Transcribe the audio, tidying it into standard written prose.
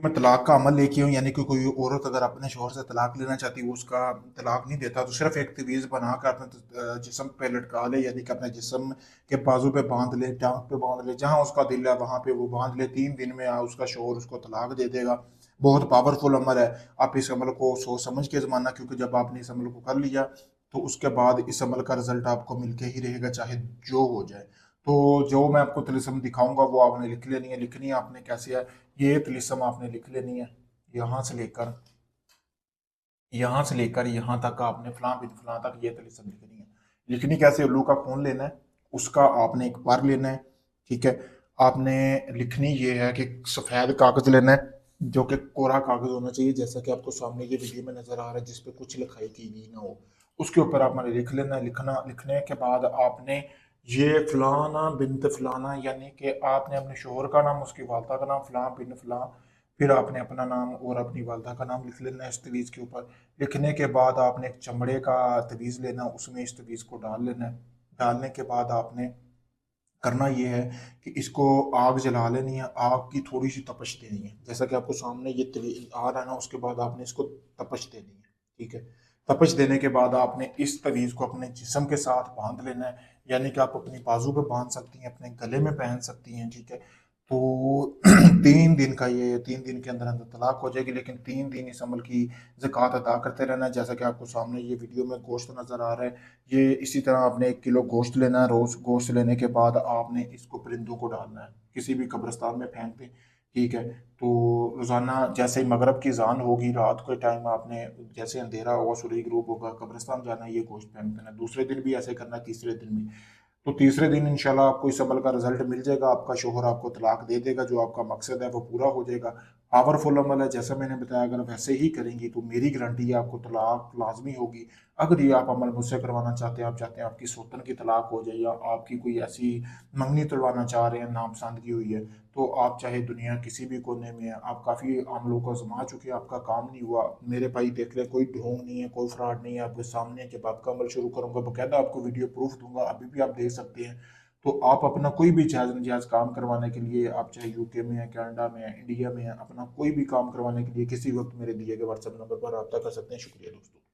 मैं तलाक का अमल लेके हूँ, यानी कि कोई औरत अगर अपने शोहर से तलाक लेना चाहती है, वो उसका तलाक नहीं देता, तो सिर्फ एक तवीज़ बना कर अपने जिस्म पे लटका ले, यानी कि अपने जिस्म के बाजू पे बांध ले, टांग पे बांध ले, जहाँ उसका दिल है वहाँ पे वो बांध ले। 3 दिन में उसका शोहर उसको तलाक दे देगा। बहुत पावरफुल अमल है। आप इस अमल को सोच समझ के जमाना, क्योंकि जब आपने इस अमल को कर लिया तो उसके बाद इस अमल का रिजल्ट आपको मिलके ही रहेगा, चाहे जो हो जाए। तो जो मैं आपको तिलिस्म दिखाऊंगा वो आपने लिख लेनी है। लिखनी है आपने कैसे है, ये तिलिस्म आपने लिख लेनी है। यहाँ से लेकर यहाँ से लेकर यहाँ तक आपने फलां बिन फलां तक ये तिलिस्म लिखनी है। लिखनी कैसे, उल्लू का खून लेना है, उसका आपने एक बार लेना है। ठीक है। आपने लिखनी ये है कि सफ़ेद कागज लेना है, जो कि कोरा कागज होना चाहिए, जैसा कि आपको सामने ये वीडियो में नजर आ रहा है, जिसपे कुछ लिखाई की गई ना हो। उसके ऊपर आपने लिख लेना है। लिखने के बाद आपने ये फलाना बिनत फलाना, यानी कि आपने अपने शोहर का नाम, उसकी वालदा का नाम, फलां बिन फलां, फिर आपने अपना नाम और अपनी वालदा का नाम लिख लेना है इस तवीज़ के ऊपर। लिखने के बाद आपने एक चमड़े का तवीज़ लेना, उसमें इस तवीज़ को डाल लेना है। डालने के बाद आपने करना ये है कि इसको आग जला लेनी है, आग की थोड़ी सी तपश देनी है, जैसा कि आपको सामने ये आ रहा है ना। उसके बाद आपने इसको तपश देनी है। ठीक है। तपश देने के बाद आपने इस तवीज़ को अपने जिस्म के साथ बांध लेना है, यानी कि आप अपनी बाजू पे बांध सकती हैं, अपने गले में पहन सकती हैं। ठीक है। तो 3 दिन का, ये 3 दिन के अंदर अंदर तलाक हो जाएगी, लेकिन 3 दिन इस अमल की ज़कात अदा करते रहना है। जैसा कि आपको सामने ये वीडियो में गोश्त नज़र आ रहा है, ये इसी तरह आपने 1 किलो गोश्त लेना है। रोज़ गोश्त लेने के बाद आपने इसको परिंदों को डालना है, किसी भी कब्रिस्तान में फेंक दें। ठीक है। तो रोज़ाना जैसे ही मगरब की अज़ान होगी, रात के टाइम आपने, जैसे अंधेरा होगा, सूरज ग्रूप होगा, कब्रिस्तान जाना है, ये गोश्त फेंक देना है। दूसरे दिन भी ऐसे करना है, तीसरे दिन भी। तो तीसरे दिन इंशाल्लाह आपको इस अमल का रिजल्ट मिल जाएगा, आपका शोहर आपको तलाक दे देगा, जो आपका मकसद है वो पूरा हो जाएगा। पावरफुल अमल है, जैसा मैंने बताया, अगर वैसे ही करेंगी तो मेरी गारंटी है आपको तलाक लाजमी होगी। अगर ये आप अमल मुझसे करवाना चाहते हैं, आप चाहते हैं आपकी सौतन की तलाक हो जाए, या आपकी कोई ऐसी मंगनी तुड़वाना चाह रहे हैं, नापसंदगी हुई है, तो आप चाहे दुनिया किसी भी कोने में है, आप काफ़ी अमलों को आजमा चुके हैं, आपका काम नहीं हुआ, मेरे भाई देख ले, कोई ढोंग नहीं है, कोई फ्रॉड नहीं है आपके सामने। जब आपका अमल शुरू करूंगा, बकायदा आपको वीडियो प्रूफ दूंगा, अभी भी आप देख सकते हैं। तो आप अपना कोई भी जायज़ नाजायज़ काम करवाने के लिए, आप चाहे यूके में है, कनाडा में है, इंडिया में है, अपना कोई भी काम करवाने के लिए किसी वक्त मेरे दिए गए व्हाट्सएप नंबर पर रब्ता कर सकते हैं। शुक्रिया दोस्तों।